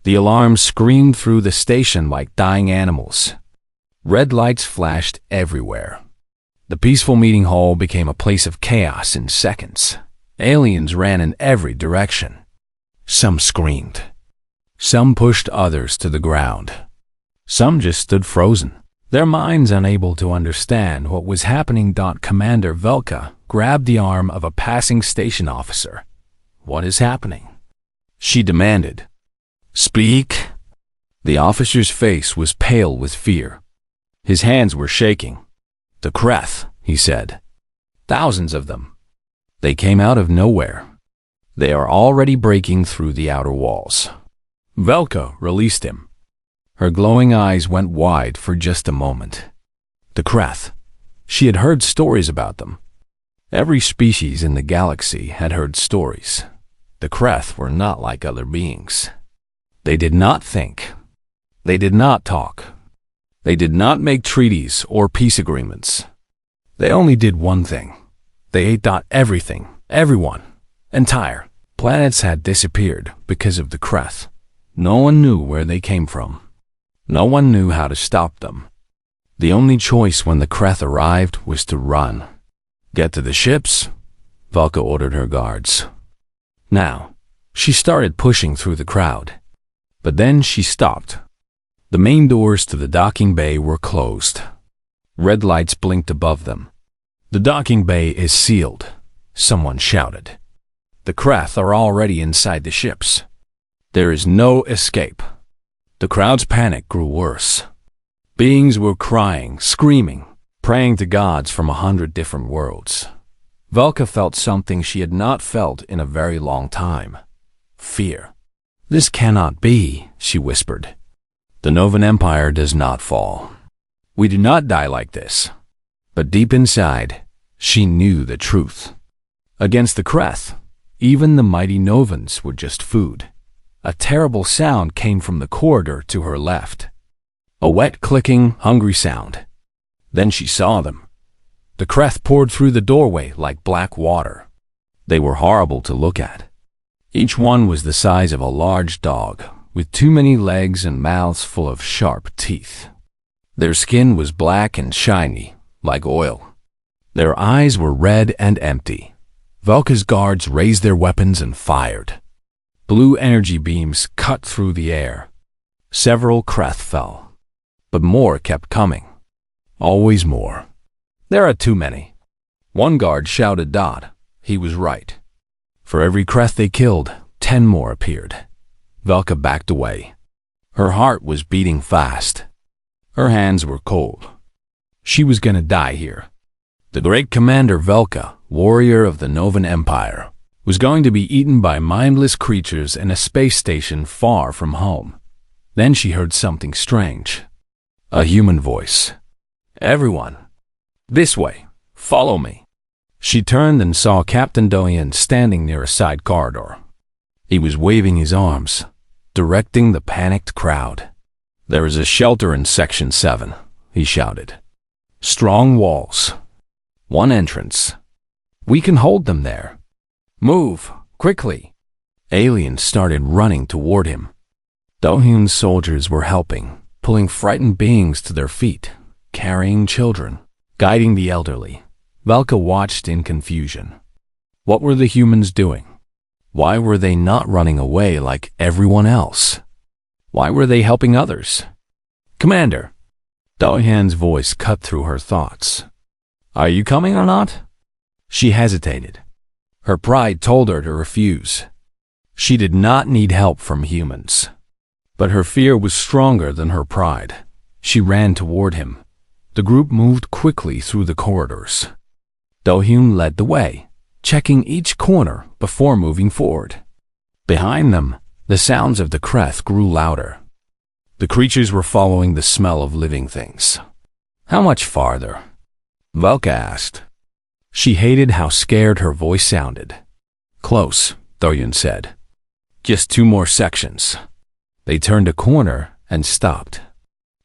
The alarms screamed through the station like dying animals. Red lights flashed everywhere. The peaceful meeting hall became a place of chaos in seconds. Aliens ran in every direction. Some screamed. Some pushed others to the ground. Some just stood frozen, their minds unable to understand what was happening. Commander Velka grabbed the arm of a passing station officer. "What is happening?" she demanded. "Speak." The officer's face was pale with fear. His hands were shaking. "The Kreth," he said. "Thousands of them. They came out of nowhere. They are already breaking through the outer walls." Velka released him. Her glowing eyes went wide for just a moment. The Kreth. She had heard stories about them. Every species in the galaxy had heard stories. The Kreth were not like other beings. They did not think. They did not talk. They did not make treaties or peace agreements. They only did one thing. They ate everything, everyone, entire. Planets had disappeared because of the Kreth. No one knew where they came from. No one knew how to stop them. The only choice when the Kreth arrived was to run. "Get to the ships," Velka ordered her guards. Now, she started pushing through the crowd. But then she stopped. The main doors to the docking bay were closed. Red lights blinked above them. "The docking bay is sealed," someone shouted. "The Kreth are already inside the ships. There is no escape." The crowd's panic grew worse. Beings were crying, screaming, praying to gods from 100 different worlds. Velka felt something she had not felt in a very long time. Fear. "This cannot be," she whispered. "The Novan Empire does not fall. We do not die like this." But deep inside, she knew the truth. Against the Kreth, even the mighty Novans were just food. A terrible sound came from the corridor to her left. A wet, clicking, hungry sound. Then she saw them. The Kreth poured through the doorway like black water. They were horrible to look at. Each one was the size of a large dog, with too many legs and mouths full of sharp teeth. Their skin was black and shiny, like oil. Their eyes were red and empty. Velka's guards raised their weapons and fired. Blue energy beams cut through the air. Several Kreth fell. But more kept coming. Always more. "There are too many." One guard shouted. He was right. For every Kreth they killed, 10 more appeared. Velka backed away. Her heart was beating fast. Her hands were cold. She was gonna die here. The great commander Velka, warrior of the Novan Empire, was going to be eaten by mindless creatures in a space station far from home. Then she heard something strange. A human voice. "Everyone, this way, follow me." She turned and saw Captain Doyen standing near a side corridor. He was waving his arms, directing the panicked crowd. "There is a shelter in Section 7, he shouted. "Strong walls. One entrance. We can hold them there. Move, quickly." Aliens started running toward him. Dohyun's soldiers were helping, pulling frightened beings to their feet, carrying children, guiding the elderly. Velka watched in confusion. What were the humans doing? Why were they not running away like everyone else? Why were they helping others? "Commander!" Dohyun's voice cut through her thoughts. "Are you coming or not?" She hesitated. Her pride told her to refuse. She did not need help from humans. But her fear was stronger than her pride. She ran toward him. The group moved quickly through the corridors. Dohyun led the way, checking each corner before moving forward. Behind them, the sounds of the Kreth grew louder. The creatures were following the smell of living things. "How much farther?" Velka asked. She hated how scared her voice sounded. "Close," Dohyun said. "Just 2 more sections." They turned a corner and stopped.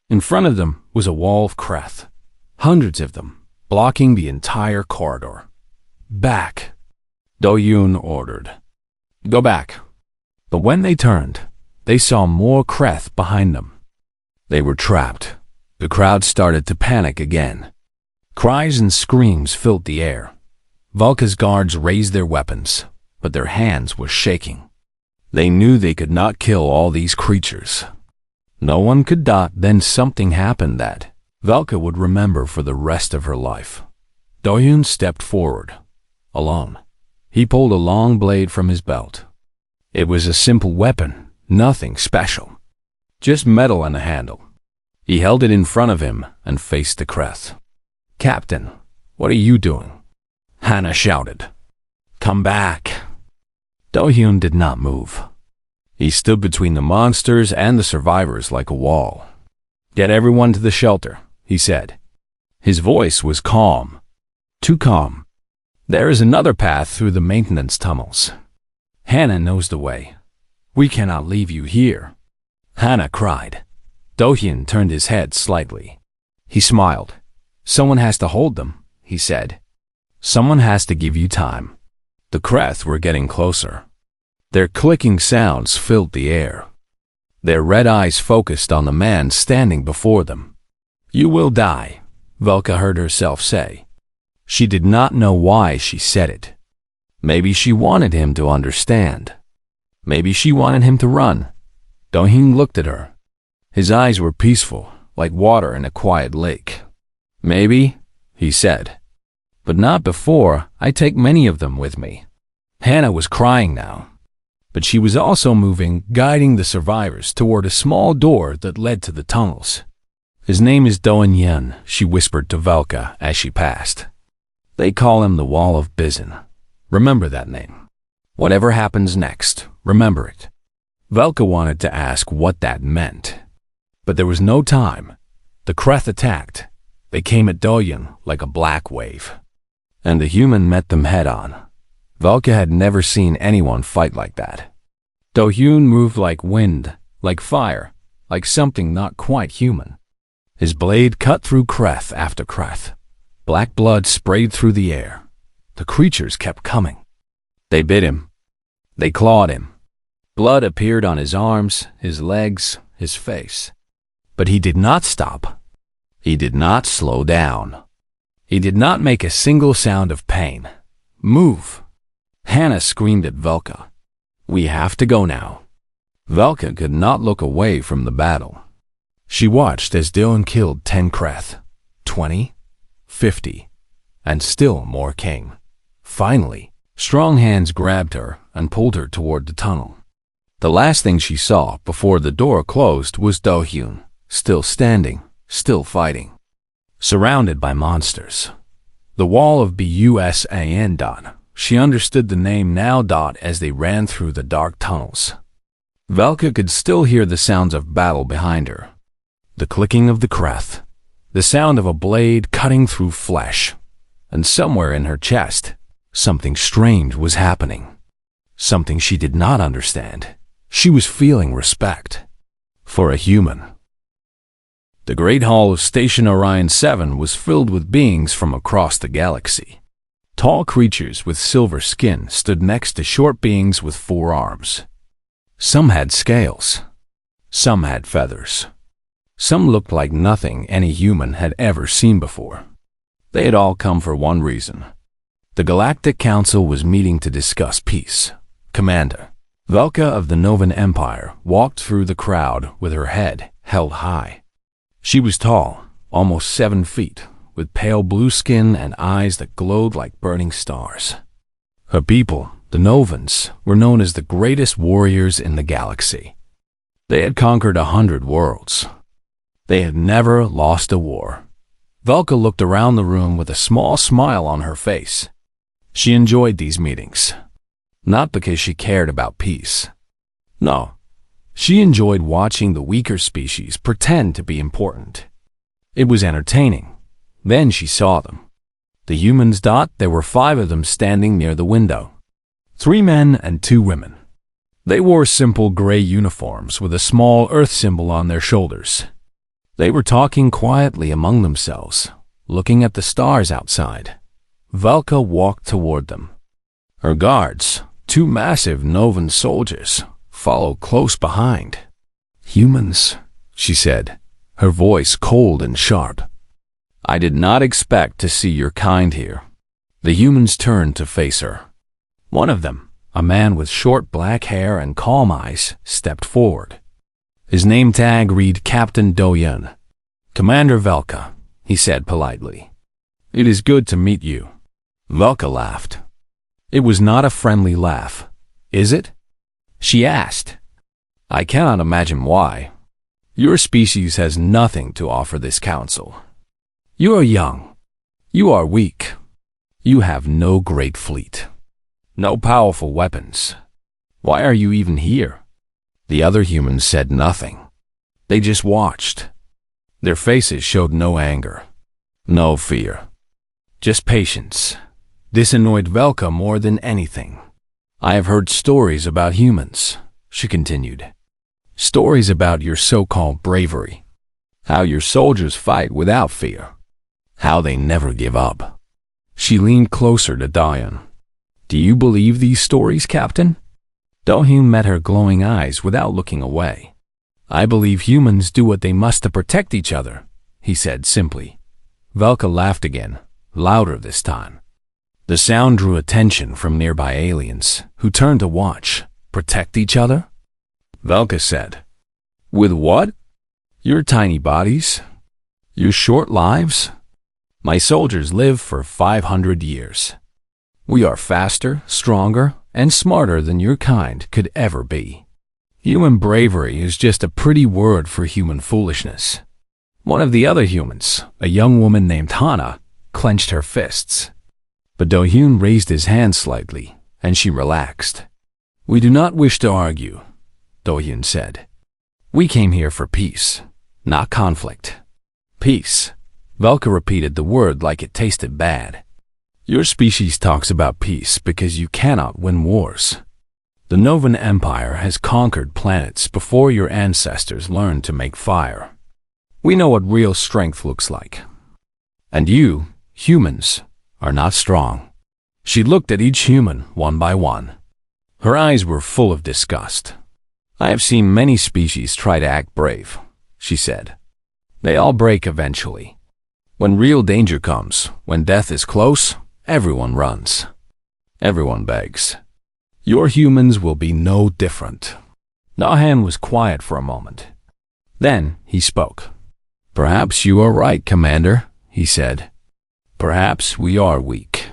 In front of them was a wall of Kreth, hundreds of them, blocking the entire corridor. "Back," Dohyun ordered. "Go back." But when they turned, they saw more Kreth behind them. They were trapped. The crowd started to panic again. Cries and screams filled the air. Vulca's guards raised their weapons, but their hands were shaking. They knew they could not kill all these creatures. No one could die. Then something happened that Velka would remember for the rest of her life. Do-hyun stepped forward, alone. He pulled a long blade from his belt. It was a simple weapon, nothing special. Just metal and a handle. He held it in front of him and faced the Kreth. "Captain, what are you doing?" Hannah shouted. "Come back." Do-hyun did not move. He stood between the monsters and the survivors like a wall. "Get everyone to the shelter," he said. His voice was calm. Too calm. "There is another path through the maintenance tunnels. Hannah knows the way. We cannot leave you here." Hannah cried. Do-hyun turned his head slightly. He smiled. "Someone has to hold them," he said. "Someone has to give you time." The Kreth were getting closer. Their clicking sounds filled the air. Their red eyes focused on the man standing before them. "You will die," Velka heard herself say. She did not know why she said it. Maybe she wanted him to understand. Maybe she wanted him to run. Do-hyun looked at her. His eyes were peaceful, like water in a quiet lake. "Maybe," he said. "But not before I take many of them with me." Hannah was crying now, but she was also moving, guiding the survivors toward a small door that led to the tunnels. "His name is Do-hyun," she whispered to Velka as she passed. "They call him the Wall of Bizin. Remember that name. Whatever happens next, remember it." Velka wanted to ask what that meant, but there was no time. The Kreth attacked. They came at Do-hyun like a black wave, and the human met them head-on. Velka had never seen anyone fight like that. Do-hyun moved like wind, like fire, like something not quite human. His blade cut through Kreth after Kreth. Black blood sprayed through the air. The creatures kept coming. They bit him. They clawed him. Blood appeared on his arms, his legs, his face. But he did not stop. He did not slow down. He did not make a single sound of pain. "Move!" Hannah screamed at Velka. "We have to go now." Velka could not look away from the battle. She watched as Dylan killed 10 Kreth, 20, 50, and still more came. Finally, strong hands grabbed her and pulled her toward the tunnel. The last thing she saw before the door closed was Do-hyun, still standing, still fighting, surrounded by monsters. The Wall of Busan. She understood the name now. As they ran through the dark tunnels. Velka could still hear the sounds of battle behind her. The clicking of the Kreth, the sound of a blade cutting through flesh, and somewhere in her chest, something strange was happening. Something she did not understand. She was feeling respect for a human. The Great Hall of Station Orion 7 was filled with beings from across the galaxy. Tall creatures with silver skin stood next to short beings with 4 arms. Some had scales. Some had feathers. Some looked like nothing any human had ever seen before. They had all come for one reason. The Galactic Council was meeting to discuss peace. Commander Velka of the Novan Empire walked through the crowd with her head held high. She was tall, almost 7 feet, with pale blue skin and eyes that glowed like burning stars. Her people, the Novans, were known as the greatest warriors in the galaxy. They had conquered 100 worlds. They had never lost a war. Velka looked around the room with a small smile on her face. She enjoyed these meetings. Not because she cared about peace. No, she enjoyed watching the weaker species pretend to be important. It was entertaining. Then she saw them. The humans. There were 5 of them standing near the window. 3 men and 2 women. They wore simple gray uniforms with a small Earth symbol on their shoulders. They were talking quietly among themselves, looking at the stars outside. Velka walked toward them. Her guards, 2 massive Novan soldiers, followed close behind. "Humans," she said, her voice cold and sharp. "I did not expect to see your kind here." The humans turned to face her. One of them, a man with short black hair and calm eyes, stepped forward. His name tag read Captain Do-Yun. "Commander Velka," he said politely. "It is good to meet you." Velka laughed. It was not a friendly laugh. "Is it?" she asked. "I cannot imagine why. Your species has nothing to offer this council. You are young. You are weak. You have no great fleet. No powerful weapons. Why are you even here?" The other humans said nothing. They just watched. Their faces showed no anger, no fear, just patience. This annoyed Velka more than anything. "I have heard stories about humans," she continued. "Stories about your so-called bravery. How your soldiers fight without fear. How they never give up." She leaned closer to Do-Yun. "Do you believe these stories, Captain?" Do-Hyun met her glowing eyes without looking away. "I believe humans do what they must to protect each other," he said simply. Velka laughed again, louder this time. The sound drew attention from nearby aliens, who turned to watch. "Protect each other?" Velka said. "With what? Your tiny bodies? Your short lives? My soldiers live for 500 years. We are faster, stronger, and smarter than your kind could ever be. Human bravery is just a pretty word for human foolishness." One of the other humans, a young woman named Hana, clenched her fists. But Do-Hyun raised his hand slightly, and she relaxed. "We do not wish to argue," Do-Hyun said. "We came here for peace, not conflict." "Peace." Velka repeated the word like it tasted bad. "Your species talks about peace because you cannot win wars. The Novan Empire has conquered planets before your ancestors learned to make fire. We know what real strength looks like. And you, humans, are not strong." She looked at each human one by one. Her eyes were full of disgust. "I have seen many species try to act brave," she said. "They all break eventually. When real danger comes, when death is close, everyone runs. Everyone begs. Your humans will be no different." Do-Hyun was quiet for a moment. Then he spoke. "Perhaps you are right, Commander," he said. "Perhaps we are weak.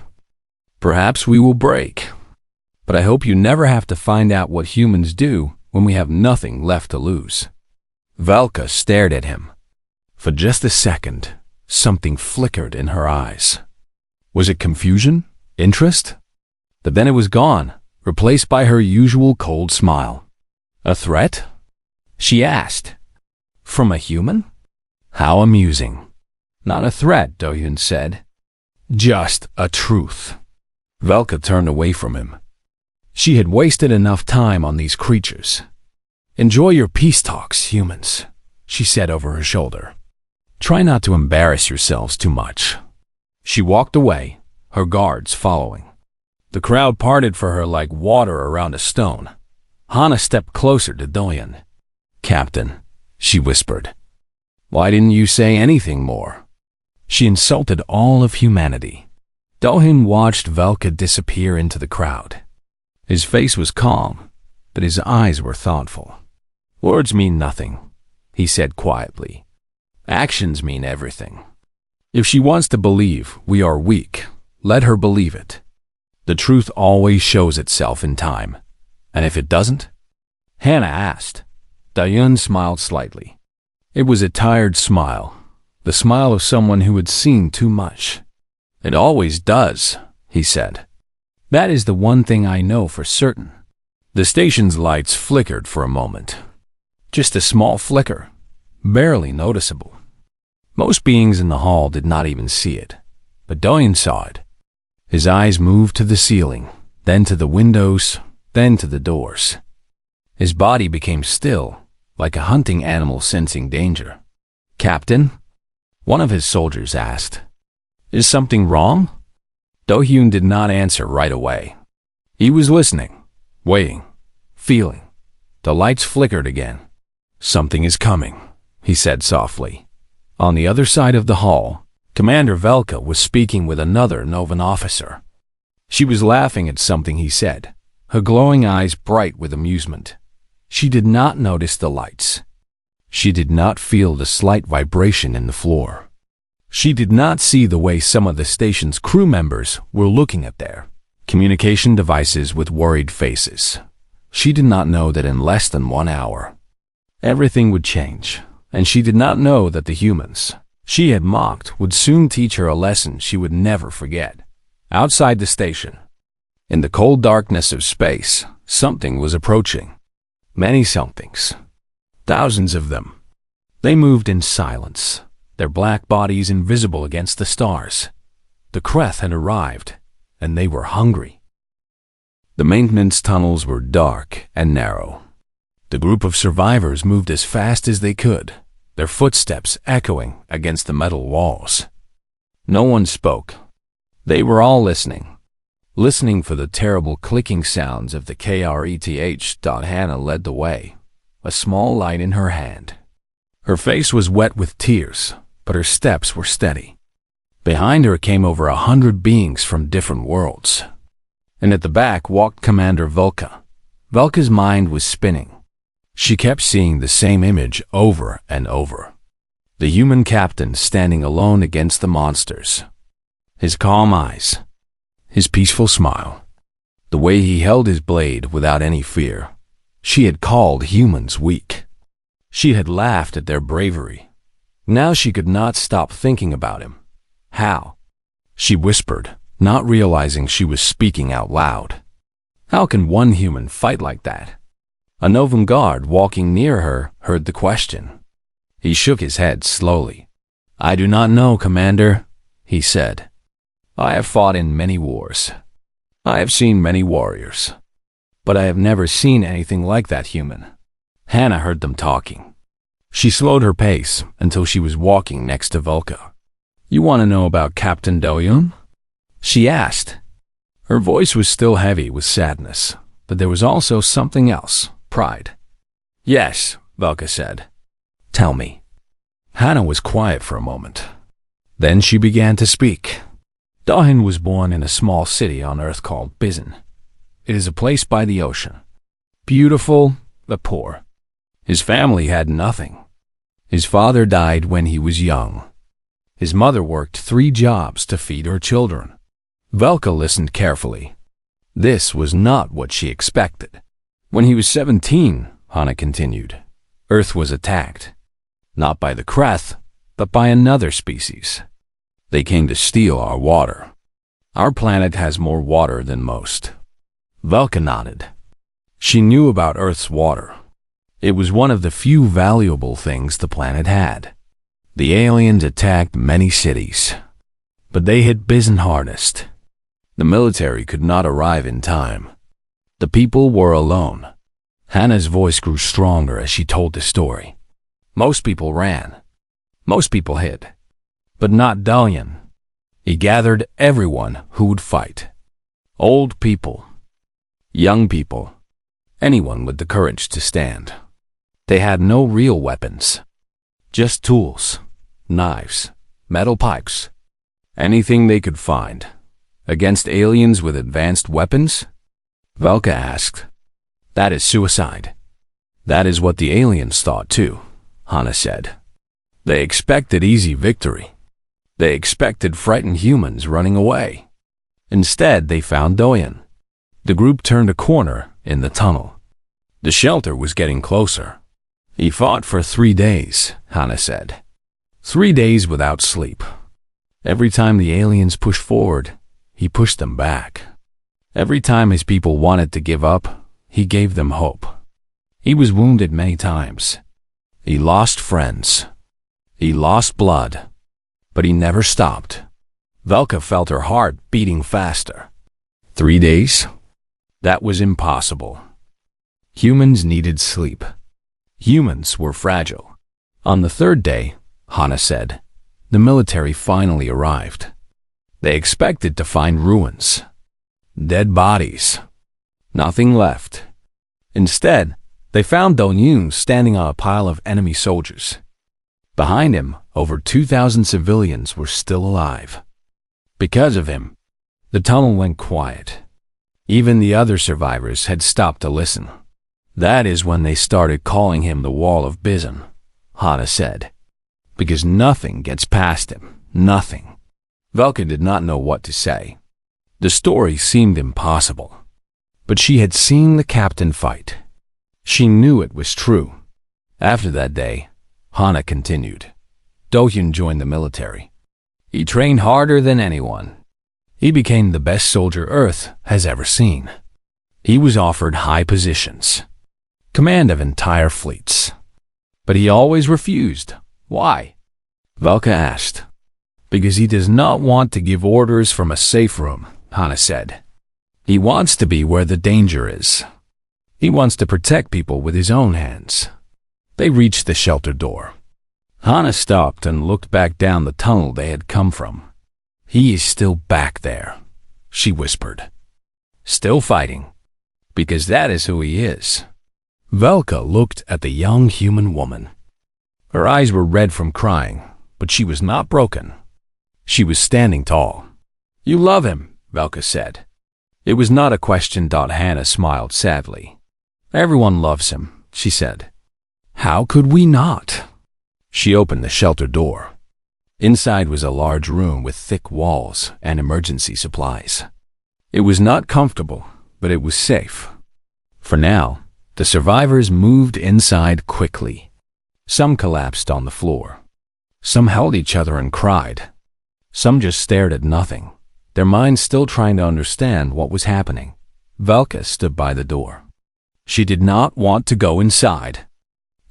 Perhaps we will break. But I hope you never have to find out what humans do when we have nothing left to lose." Velka stared at him. For just a second, something flickered in her eyes. Was it confusion? Interest? But then it was gone, replaced by her usual cold smile. "A threat?" she asked. "From a human? How amusing." "Not a threat," Do-Hyun said. "Just a truth." Velka turned away from him. She had wasted enough time on these creatures. "Enjoy your peace talks, humans," she said over her shoulder. "Try not to embarrass yourselves too much." She walked away, her guards following. The crowd parted for her like water around a stone. Hana stepped closer to Do-Hyun. "Captain," she whispered, "why didn't you say anything more?" She insulted all of humanity. Do-Hyun watched Velka disappear into the crowd. His face was calm, but his eyes were thoughtful. "Words mean nothing," he said quietly. "Actions mean everything. If she wants to believe we are weak, let her believe it. The truth always shows itself in time. And if it doesn't?" Hannah asked. Do-Hyun smiled slightly. It was a tired smile, the smile of someone who had seen too much. "It always does," he said. "That is the one thing I know for certain." The station's lights flickered for a moment. Just a small flicker, barely noticeable. Most beings in the hall did not even see it, but Do-Hyun saw it. His eyes moved to the ceiling, then to the windows, then to the doors. His body became still, like a hunting animal sensing danger. "Captain?" one of his soldiers asked. "Is something wrong?" Do-Hyun did not answer right away. He was listening, waiting, feeling. The lights flickered again. "Something is coming," he said softly. On the other side of the hall, Commander Velka was speaking with another Novan officer. She was laughing at something he said, her glowing eyes bright with amusement. She did not notice the lights. She did not feel the slight vibration in the floor. She did not see the way some of the station's crew members were looking at their communication devices with worried faces. She did not know that in less than 1 hour, everything would change, and she did not know that the humans she had mocked would soon teach her a lesson she would never forget. Outside the station, in the cold darkness of space, something was approaching. Many somethings. Thousands of them. They moved in silence, their black bodies invisible against the stars. The Kreth had arrived, and they were hungry. The maintenance tunnels were dark and narrow. The group of survivors moved as fast as they could, their footsteps echoing against the metal walls. No one spoke. They were all listening for the terrible clicking sounds of the KRETH. Hannah led the way, a small light in her hand. Her face was wet with tears, but her steps were steady. Behind her came over 100 beings from different worlds. And at the back walked Commander Velka. Velka's mind was spinning. She kept seeing the same image over and over. The human captain standing alone against the monsters. His calm eyes, his peaceful smile, the way he held his blade without any fear. She had called humans weak. She had laughed at their bravery. Now she could not stop thinking about him. How? She whispered, not realizing she was speaking out loud. How can one human fight like that? A Novan guard walking near her heard the question. He shook his head slowly. "I do not know, Commander," he said. "I have fought in many wars. I have seen many warriors. But I have never seen anything like that human." Hannah heard them talking. She slowed her pace until she was walking next to Velka. "You want to know about Captain Doyun?" she asked. Her voice was still heavy with sadness, but there was also something else, pride. "Yes," Velka said. "Tell me." Hannah was quiet for a moment. Then she began to speak. Dohin was born in a small city on Earth called Bizin. It is a place by the ocean. Beautiful, but poor. His family had nothing. His father died when he was young. His mother worked 3 jobs to feed her children. Velka listened carefully. This was not what she expected. When he was 17, Hannah continued, Earth was attacked. Not by the Kreth, but by another species. They came to steal our water. Our planet has more water than most. Velka nodded. She knew about Earth's water. It was one of the few valuable things the planet had. The aliens attacked many cities, but they hit Bizin hardest. The military could not arrive in time. The people were alone. Hannah's voice grew stronger as she told the story. Most people ran. Most people hid. But not Dalian. He gathered everyone who would fight. Old people. Young people. Anyone with the courage to stand. They had no real weapons. Just tools, knives, metal pipes. Anything they could find. Against aliens with advanced weapons? Velka asked. That is suicide. That is what the aliens thought too, Hannah said. They expected easy victory. They expected frightened humans running away. Instead, they found Doyen. The group turned a corner in the tunnel. The shelter was getting closer. He fought for 3 days, Hannah said. 3 days without sleep. Every time the aliens pushed forward, he pushed them back. Every time his people wanted to give up, he gave them hope. He was wounded many times. He lost friends. He lost blood. But he never stopped. Velka felt her heart beating faster. 3 days? That was impossible. Humans needed sleep. Humans were fragile. On the 3rd day, Hannah said, the military finally arrived. They expected to find ruins. Dead bodies. Nothing left. Instead, They found Do-yoon standing on a pile of enemy soldiers. Behind him, over 2,000 civilians were still alive. Because of him, the tunnel went quiet. Even the other survivors had stopped to listen. That is when they started calling him the Wall of Bison, Hana said. Because nothing gets past him. Nothing. Velka did not know what to say. The story seemed impossible. But she had seen the captain fight. She knew it was true. After that day, Hana continued. Do-hyun joined the military. He trained harder than anyone. He became the best soldier Earth has ever seen. He was offered high positions, command of entire fleets. But he always refused. Why? Velka asked. Because he does not want to give orders from a safe room, Hana said. He wants to be where the danger is. He wants to protect people with his own hands. They reached the shelter door. Hana stopped and looked back down the tunnel they had come from. He is still back there, she whispered. Still fighting. Because that is who he is. Velka looked at the young human woman. Her eyes were red from crying, but she was not broken. She was standing tall. You love him, Velka said. It was not a question. Hana smiled sadly. Everyone loves him, she said. How could we not? She opened the shelter door. Inside was a large room with thick walls and emergency supplies. It was not comfortable, but it was safe. For now, the survivors moved inside quickly. Some collapsed on the floor. Some held each other and cried. Some just stared at nothing, their minds still trying to understand what was happening. Velka stood by the door. She did not want to go inside.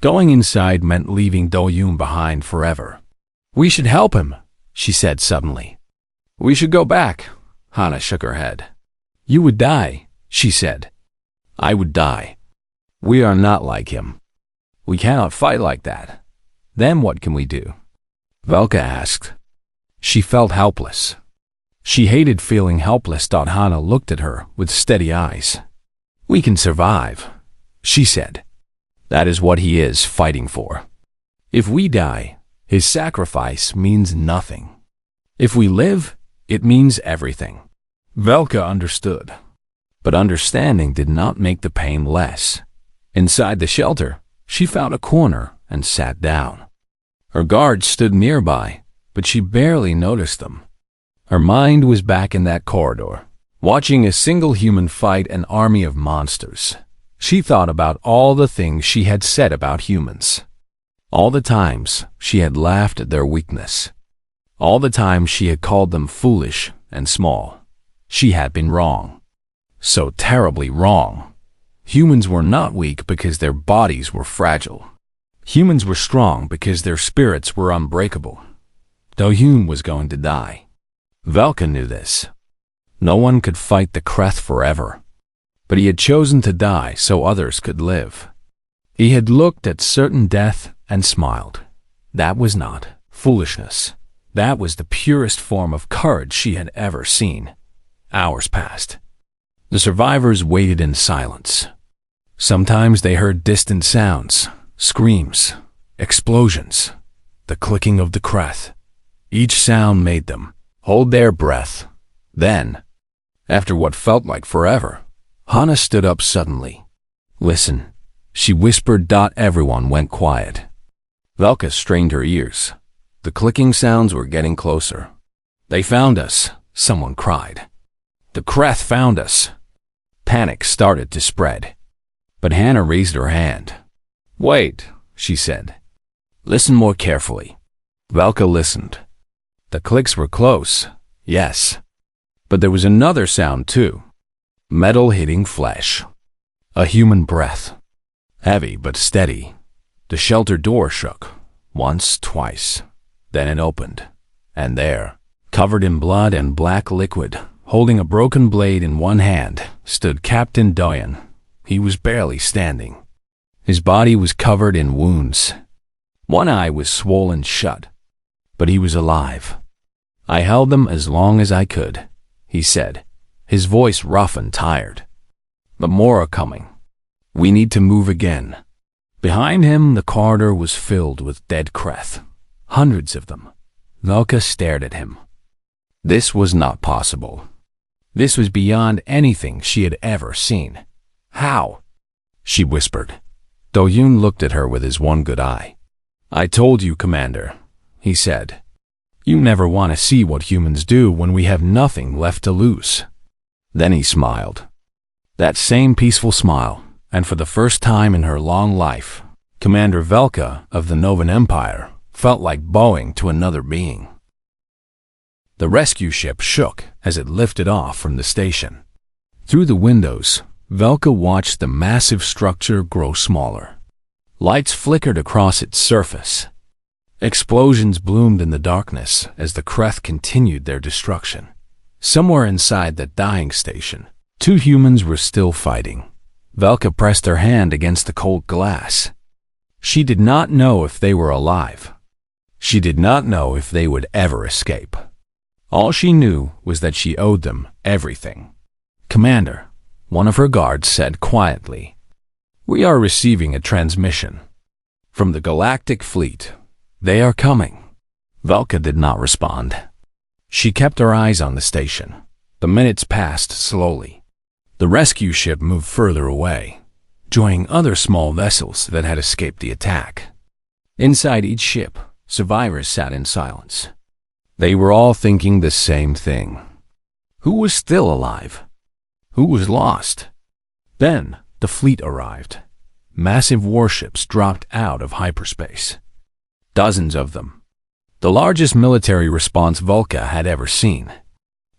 Going inside meant leaving Do-yoon behind forever. We should help him, she said suddenly. We should go back. Hana shook her head. You would die, she said. I would die. We are not like him. We cannot fight like that. Then what can we do? Velka asked. She felt helpless. She hated feeling helpless. Hana looked at her with steady eyes. We can survive, she said. That is what he is fighting for. If we die, his sacrifice means nothing. If we live, it means everything. Velka understood. But understanding did not make the pain less. Inside the shelter, she found a corner and sat down. Her guards stood nearby, but she barely noticed them. Her mind was back in that corridor, watching a single human fight an army of monsters. She thought about all the things she had said about humans. All the times she had laughed at their weakness. All the times she had called them foolish and small. She had been wrong. So terribly wrong. Humans were not weak because their bodies were fragile. Humans were strong because their spirits were unbreakable. Do-hyun was going to die. Velka knew this. No one could fight the Kreth forever. But he had chosen to die so others could live. He had looked at certain death and smiled. That was not foolishness. That was the purest form of courage she had ever seen. Hours passed. The survivors waited in silence. Sometimes they heard distant sounds, screams, explosions, the clicking of the Kreth. Each sound made them hold their breath. Then, after what felt like forever, Hana stood up suddenly. Listen, she whispered. Everyone went quiet. Velka strained her ears. The clicking sounds were getting closer. They found us, someone cried. The Kreth found us. Panic started to spread. But Hana raised her hand. Wait, she said. Listen more carefully. Velka listened. The clicks were close, yes. But there was another sound too. Metal hitting flesh. A human breath. Heavy but steady. The shelter door shook. Once, twice. Then it opened. And there, covered in blood and black liquid, holding a broken blade in one hand, stood Captain Do-hyun. He was barely standing. His body was covered in wounds. One eye was swollen shut. But he was alive. I held them as long as I could, he said, his voice rough and tired. But more are coming. We need to move again. Behind him, the corridor was filled with dead Kreth. Hundreds of them. Velka stared at him. This was not possible. This was beyond anything she had ever seen. How? She whispered. Do-Yoon looked at her with his one good eye. I told you, Commander, he said. You never want to see what humans do when we have nothing left to lose. Then he smiled. That same peaceful smile, and for the first time in her long life, Commander Velka of the Novan Empire felt like bowing to another being. The rescue ship shook as it lifted off from the station. Through the windows, Velka watched the massive structure grow smaller. Lights flickered across its surface. Explosions bloomed in the darkness as the Kreth continued their destruction. Somewhere inside the dying station, two humans were still fighting. Velka pressed her hand against the cold glass. She did not know if they were alive. She did not know if they would ever escape. All she knew was that she owed them everything. Commander, one of her guards said quietly, we are receiving a transmission. From the Galactic Fleet. They are coming. Velka did not respond. She kept her eyes on the station. The minutes passed slowly. The rescue ship moved further away, joining other small vessels that had escaped the attack. Inside each ship, survivors sat in silence. They were all thinking the same thing. Who was still alive? Who was lost? Then the fleet arrived. Massive warships dropped out of hyperspace. Dozens of them. The largest military response Velka had ever seen.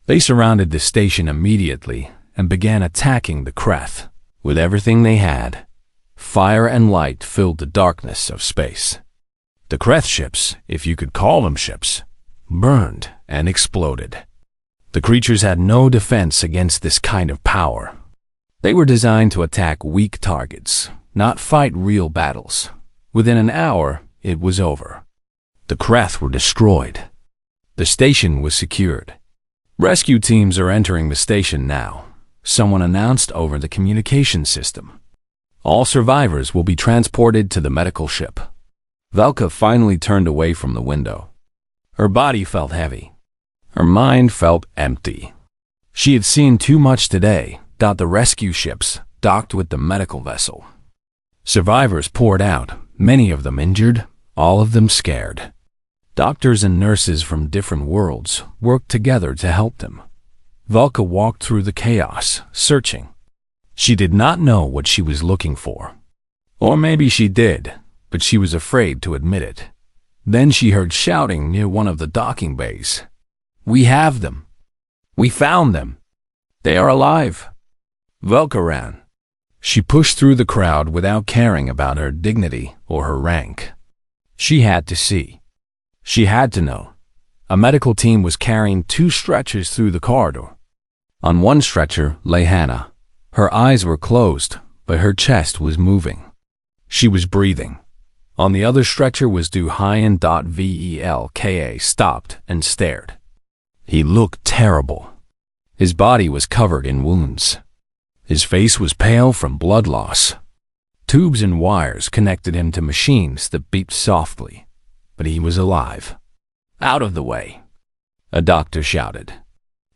They surrounded the station immediately and began attacking the Kreth with everything they had. Fire and light filled the darkness of space. The Kreth ships, if you could call them ships, burned and exploded. The creatures had no defense against this kind of power. They were designed to attack weak targets, not fight real battles. Within an hour, it was over. The Kreth were destroyed. The station was secured. Rescue teams are entering the station now, someone announced over the communication system. All survivors will be transported to the medical ship. Velka finally turned away from the window. Her body felt heavy. Her mind felt empty. She had seen too much today. The rescue ships docked with the medical vessel. Survivors poured out, many of them injured, all of them scared. Doctors and nurses from different worlds worked together to help them. Velka walked through the chaos, searching. She did not know what she was looking for. Or maybe she did, but she was afraid to admit it. Then she heard shouting near one of the docking bays. We have them. We found them. They are alive. Velka ran. She pushed through the crowd without caring about her dignity or her rank. She had to see. She had to know. A medical team was carrying 2 stretchers through the corridor. On one stretcher lay Hannah. Her eyes were closed, but her chest was moving. She was breathing. On the other stretcher was Du-Hyen. Velka stopped and stared. He looked terrible. His body was covered in wounds. His face was pale from blood loss. Tubes and wires connected him to machines that beeped softly, but he was alive. Out of the way, a doctor shouted.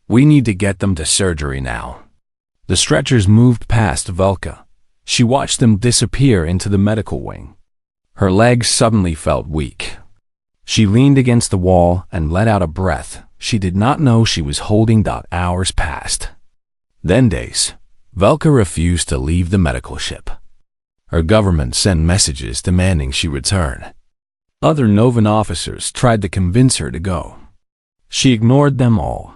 We need to get them to surgery now. The stretchers moved past Velka. She watched them disappear into the medical wing. Her legs suddenly felt weak. She leaned against the wall and let out a breath she did not know she was holding. Hours passed. Then days. Velka refused to leave the medical ship. Her government sent messages demanding she return. Other Novan officers tried to convince her to go. She ignored them all.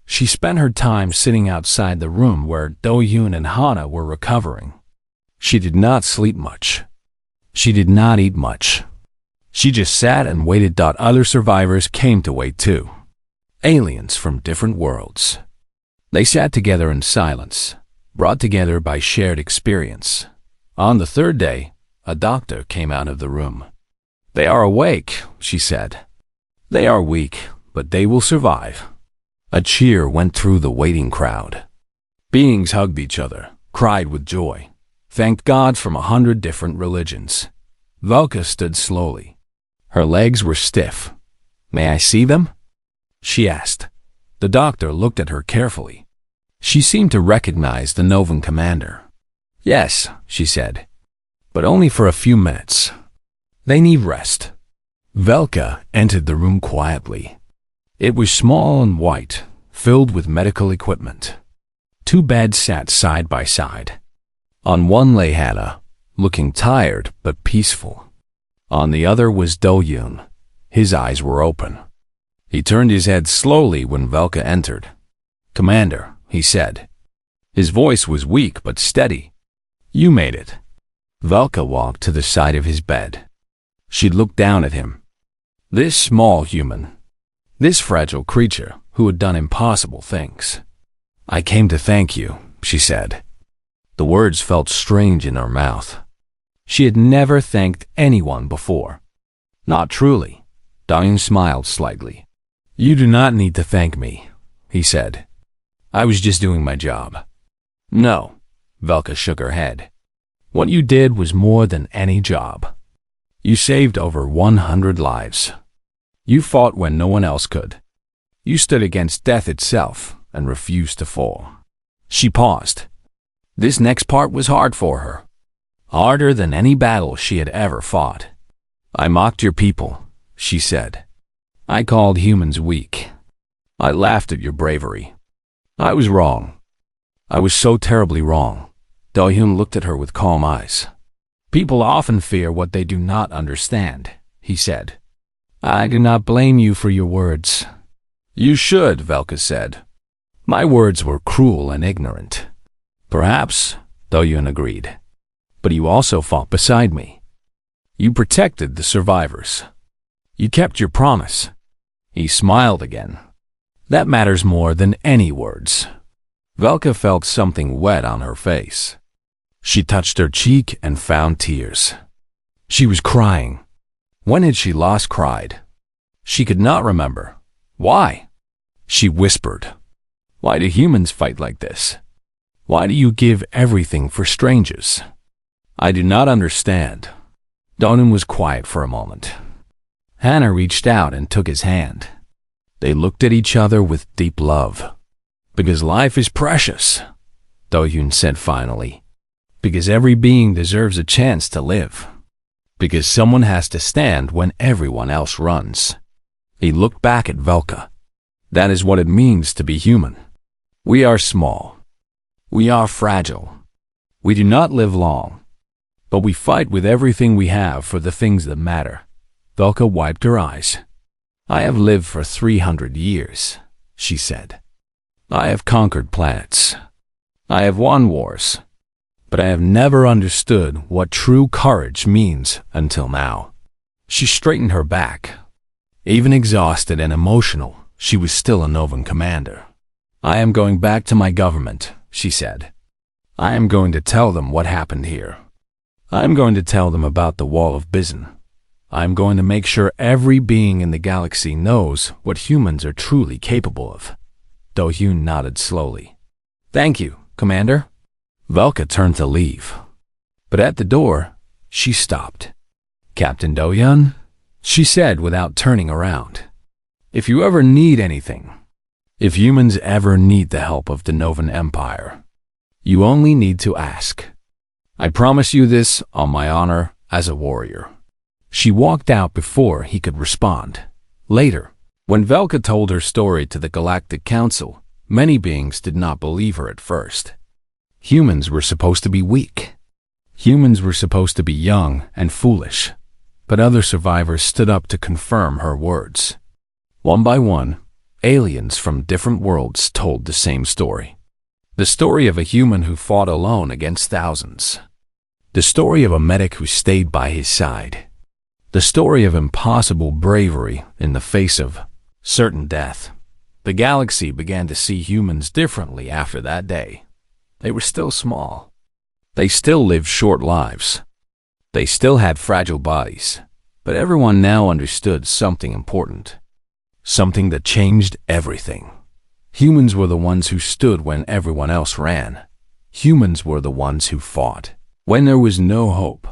She spent her time sitting outside the room where Do-Yoon and Hana were recovering. She did not sleep much. She did not eat much. She just sat and waited. Other survivors came to wait too. Aliens from different worlds. They sat together in silence, brought together by shared experience. On the 3rd day, a doctor came out of the room. They are awake, she said. They are weak, but they will survive. A cheer went through the waiting crowd. Beings hugged each other, cried with joy. Thanked God from 100 different religions. Velka stood slowly. Her legs were stiff. May I see them? She asked. The doctor looked at her carefully. She seemed to recognize the Novan commander. Yes, she said, but only for a few minutes. They need rest. Velka entered the room quietly. It was small and white, filled with medical equipment. 2 beds sat side by side. On one lay Hannah, looking tired but peaceful. On the other was Do-Yoon. His eyes were open. He turned his head slowly when Velka entered. "Commander," he said. His voice was weak but steady. "You made it." Velka walked to the side of his bed. She looked down at him. This small human, this fragile creature who had done impossible things. "I came to thank you," she said. The words felt strange in her mouth. She had never thanked anyone before. Not truly. Do-Yoon smiled slightly. "You do not need to thank me," he said. "I was just doing my job." "No," Velka shook her head. "What you did was more than any job. You saved over 100 lives. You fought when no one else could. You stood against death itself and refused to fall." She paused. This next part was hard for her. Harder than any battle she had ever fought. "I mocked your people," she said. "I called humans weak. I laughed at your bravery. I was wrong. I was so terribly wrong." Do-Yoon looked at her with calm eyes. "People often fear what they do not understand," he said. "I do not blame you for your words." "You should," Velka said. "My words were cruel and ignorant." "Perhaps," Do-Yoon agreed. "But you also fought beside me. You protected the survivors. You kept your promise." He smiled again. "That matters more than any words." Velka felt something wet on her face. She touched her cheek and found tears. She was crying. When had she last cried? She could not remember. "Why?" She whispered. "Why do humans fight like this? Why do you give everything for strangers? I do not understand." Do-Yoon was quiet for a moment. Hannah reached out and took his hand. They looked at each other with deep love. "Because life is precious," Do-Yoon said finally. "Because every being deserves a chance to live. Because someone has to stand when everyone else runs." He looked back at Velka. "That is what it means to be human. We are small. We are fragile. We do not live long. But we fight with everything we have for the things that matter." Velka wiped her eyes. "I have lived for 300 years, she said. "I have conquered planets. I have won wars. But I have never understood what true courage means until now." She straightened her back. Even exhausted and emotional, she was still a Novan commander. "I am going back to my government," she said. "I am going to tell them what happened here. I am going to tell them about the Wall of Bizan. I am going to make sure every being in the galaxy knows what humans are truly capable of." Do-Yoon nodded slowly. "Thank you, Commander." Velka turned to leave. But at the door, she stopped. "Captain Do-Yoon," she said without turning around. "If you ever need anything, if humans ever need the help of the Novan Empire, you only need to ask. I promise you this on my honor as a warrior." She walked out before he could respond. Later, when Velka told her story to the Galactic Council, many beings did not believe her at first. Humans were supposed to be weak. Humans were supposed to be young and foolish. But other survivors stood up to confirm her words. One by one, aliens from different worlds told the same story. The story of a human who fought alone against thousands. The story of a medic who stayed by his side. The story of impossible bravery in the face of certain death. The galaxy began to see humans differently after that day. They were still small. They still lived short lives. They still had fragile bodies. But everyone now understood something important. Something that changed everything. Humans were the ones who stood when everyone else ran. Humans were the ones who fought. When there was no hope,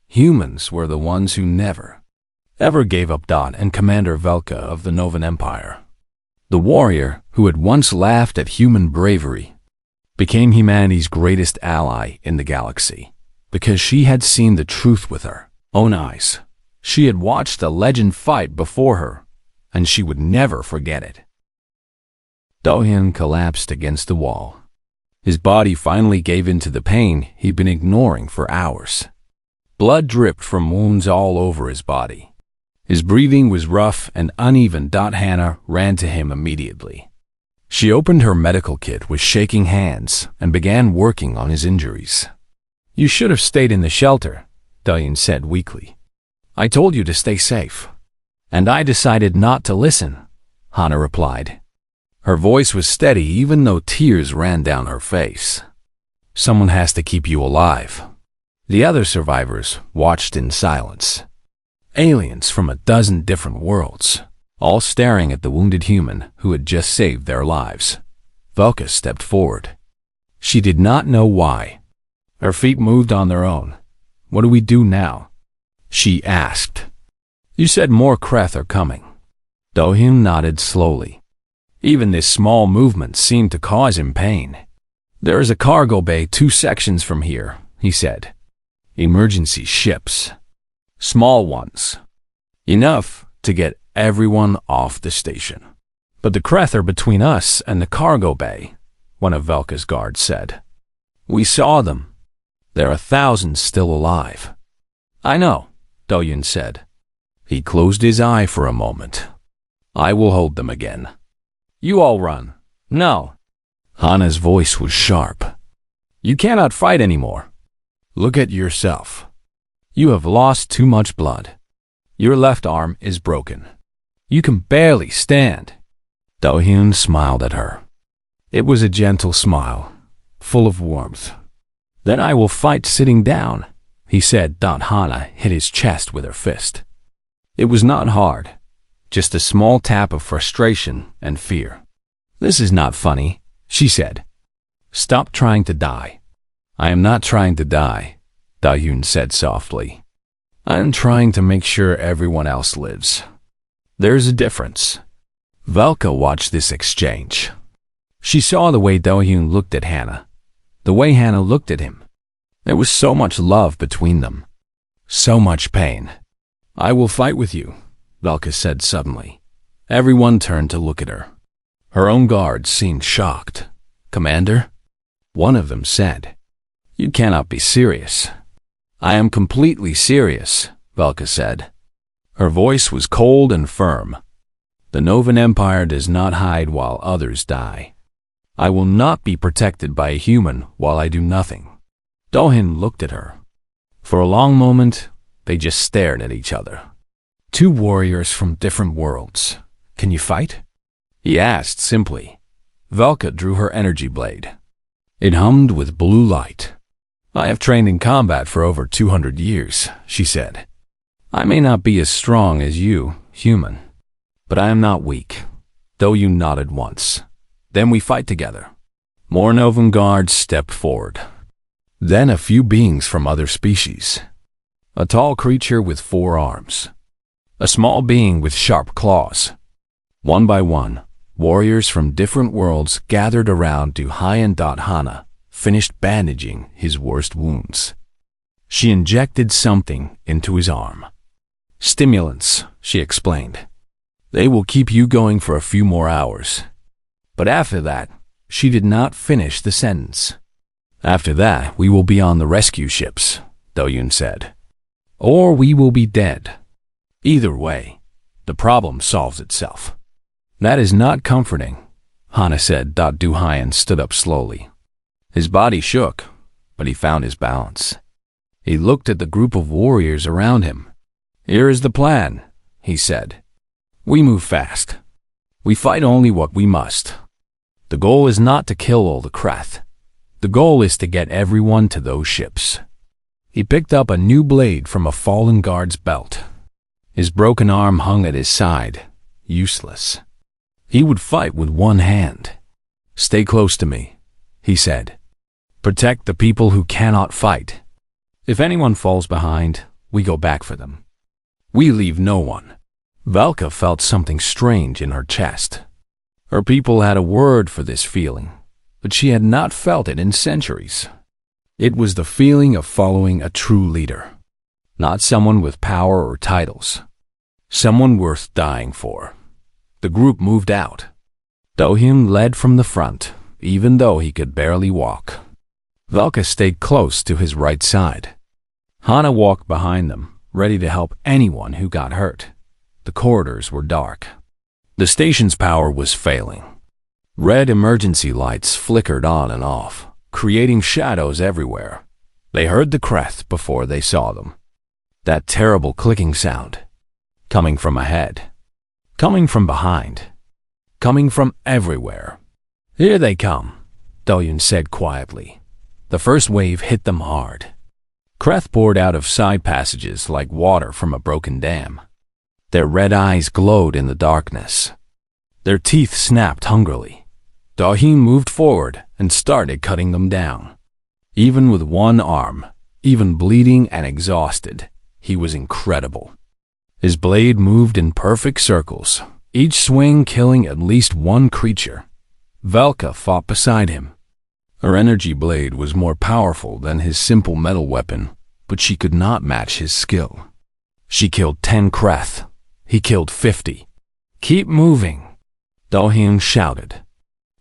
humans were the ones who never, ever gave up. And Commander Velka of the Novan Empire, the warrior who had once laughed at human bravery, became humanity's greatest ally in the galaxy, because she had seen the truth with her own eyes. She had watched a legend fight before her, and she would never forget it. Do-hyun collapsed against the wall. His body finally gave in to the pain he'd been ignoring for hours. Blood dripped from wounds all over his body. His breathing was rough and uneven. Hannah ran to him immediately. She opened her medical kit with shaking hands and began working on his injuries. "You should have stayed in the shelter," Do-hyun said weakly. "I told you to stay safe." "And I decided not to listen," Hannah replied. Her voice was steady even though tears ran down her face. "Someone has to keep you alive." The other survivors watched in silence. Aliens from a dozen different worlds, all staring at the wounded human who had just saved their lives. Velka stepped forward. She did not know why. Her feet moved on their own. "What do we do now?" she asked. "You said more Kreth are coming." Do-hyun nodded slowly. Even this small movement seemed to cause him pain. "There is a cargo bay 2 sections from here," he said. "Emergency ships. Small ones. Enough to get everyone off the station." "But the Kreth are between us and the cargo bay," one of Velka's guards said. "We saw them. There are thousands still alive." "I know," Do-hyun said. He closed his eye for a moment. "I will hold them again." "You all run." "No." Hannah's voice was sharp. "You cannot fight anymore. Look at yourself. You have lost too much blood. Your left arm is broken. You can barely stand." Do-hyun smiled at her. It was a gentle smile, full of warmth. "Then I will fight sitting down," he said. Hannah hit his chest with her fist. It was not hard, just a small tap of frustration and fear. "This is not funny," she said. "Stop trying to die." "I am not trying to die," Do-hyun said softly. "I am trying to make sure everyone else lives. There's a difference." Velka watched this exchange. She saw the way Do-hyun looked at Hannah, the way Hannah looked at him. There was so much love between them, so much pain. "I will fight with you," Velka said suddenly. Everyone turned to look at her. Her own guards seemed shocked. "Commander?" One of them said. "You cannot be serious." "I am completely serious," Velka said. Her voice was cold and firm. "The Novan Empire does not hide while others die. I will not be protected by a human while I do nothing." Do-hyun looked at her. For a long moment, they just stared at each other. "Two warriors from different worlds. Can you fight?" he asked simply. Velka drew her energy blade. It hummed with blue light. "I have trained in combat for over 200 years, she said. "I may not be as strong as you, human, but I am not weak." Do-hyun nodded once. "Then we fight together." More Novan guards stepped forward. Then a few beings from other species. A tall creature with 4 arms. A small being with sharp claws. One by one, warriors from different worlds gathered around Do-hyun. Hannah finished bandaging his worst wounds. She injected something into his arm. "Stimulants," she explained. "They will keep you going for a few more hours." But after that, she did not finish the sentence. "After that, we will be on the rescue ships," Do-hyun said. "Or we will be dead. Either way, the problem solves itself." "That is not comforting," Hannah said. Do-hyun stood up slowly. His body shook, but he found his balance. He looked at the group of warriors around him. "Here is the plan," he said. "We move fast. We fight only what we must. The goal is not to kill all the Kreth. The goal is to get everyone to those ships." He picked up a new blade from a fallen guard's belt. His broken arm hung at his side, useless. He would fight with one hand. "Stay close to me," he said. "Protect the people who cannot fight." If anyone falls behind, we go back for them. We leave no one. Velka felt something strange in her chest. Her people had a word for this feeling, but she had not felt it in centuries. It was the feeling of following a true leader, not someone with power or titles, someone worth dying for. The group moved out. Do-hyun led from the front, even though he could barely walk. Velka stayed close to his right side. Hana walked behind them, ready to help anyone who got hurt. The corridors were dark. The station's power was failing. Red emergency lights flickered on and off, creating shadows everywhere. They heard the creth before they saw them. That terrible clicking sound. Coming from ahead. Coming from behind. Coming from everywhere. Here they come, Do-hyun said quietly. The first wave hit them hard. Creth poured out of side passages like water from a broken dam. Their red eyes glowed in the darkness. Their teeth snapped hungrily. Do-hyun moved forward and started cutting them down. Even with one arm, even bleeding and exhausted, he was incredible. His blade moved in perfect circles, each swing killing at least one creature. Velka fought beside him. Her energy blade was more powerful than his simple metal weapon, but she could not match his skill. She killed 10 creth. He killed 50. Keep moving, Do-hyun shouted.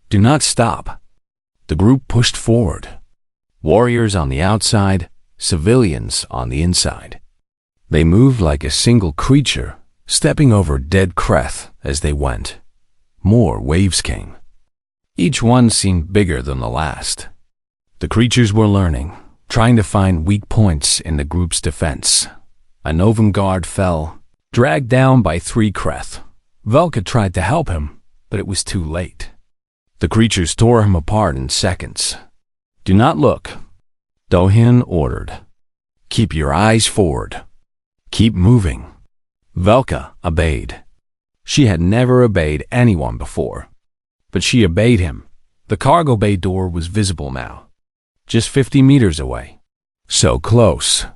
Do not stop. The group pushed forward. Warriors on the outside, civilians on the inside. They moved like a single creature, stepping over dead creth as they went. More waves came. Each one seemed bigger than the last. The creatures were learning, trying to find weak points in the group's defense. A Novum guard fell, dragged down by 3 creth. Velka tried to help him, but it was too late. The creatures tore him apart in seconds. Do not look, Do-hyun ordered. Keep your eyes forward. Keep moving. Velka obeyed. She had never obeyed anyone before, but she obeyed him. The cargo bay door was visible now, just 50 meters away. So close.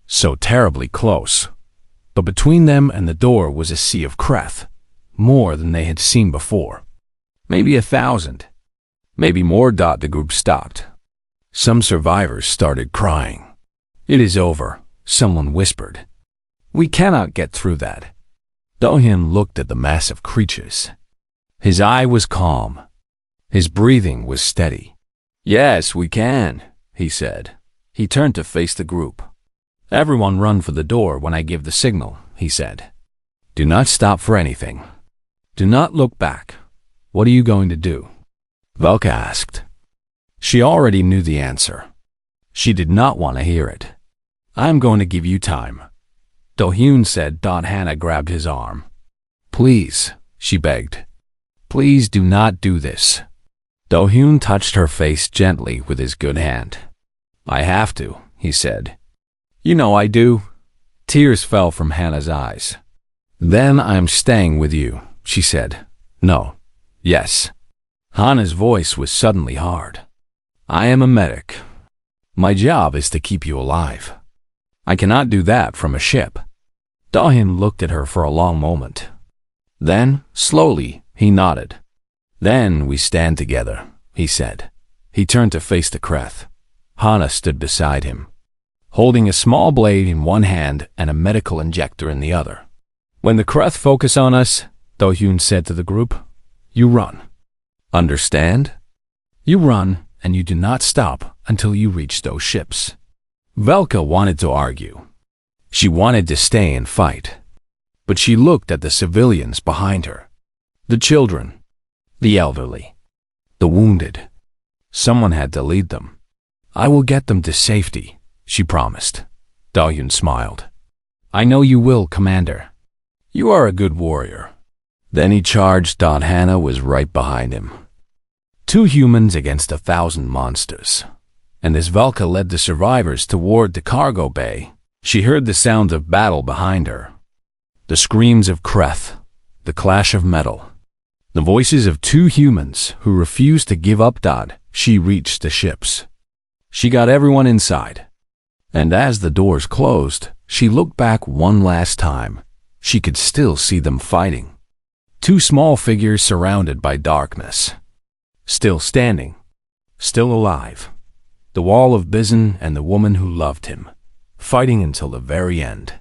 So terribly close. But between them and the door was a sea of creth, more than they had seen before. Maybe 1,000. Maybe more. The group stopped. Some survivors started crying. It is over, someone whispered. We cannot get through that. Do-hyun looked at the massive creatures. His eye was calm. His breathing was steady. Yes, we can, he said. He turned to face the group. Everyone run for the door when I give the signal, he said. Do not stop for anything. Do not look back. What are you going to do? Velka asked. She already knew the answer. She did not want to hear it. I'm going to give you time. Do-hyun said. Hana grabbed his arm. Please, she begged. Please do not do this. Do-hyun touched her face gently with his good hand. I have to, he said. You know I do. Tears fell from Hana's eyes. Then I'm staying with you, she said. No. Yes. Hana's voice was suddenly hard. I am a medic. My job is to keep you alive. I cannot do that from a ship. Do-hyun looked at her for a long moment. Then, slowly, he nodded. Then we stand together, he said. He turned to face the creth. Hana stood beside him, holding a small blade in one hand and a medical injector in the other. When the creth focus on us, Do-hyun said to the group, you run. Understand? You run and you do not stop until you reach those ships. Velka wanted to argue. She wanted to stay and fight. But she looked at the civilians behind her. The children, the elderly, the wounded. Someone had to lead them. I will get them to safety, she promised. Do-hyun smiled. I know you will, Commander. You are a good warrior. Then he charged. Hana was right behind him. 2 humans against 1,000 monsters. And as Velka led the survivors toward the cargo bay, she heard the sounds of battle behind her. The screams of creth, the clash of metal, the voices of 2 humans who refused to give up. She reached the ships. She got everyone inside. And as the doors closed, she looked back one last time. She could still see them fighting. Two small figures surrounded by darkness. Still standing. Still alive. The wall of Bizon and the woman who loved him. Fighting until the very end.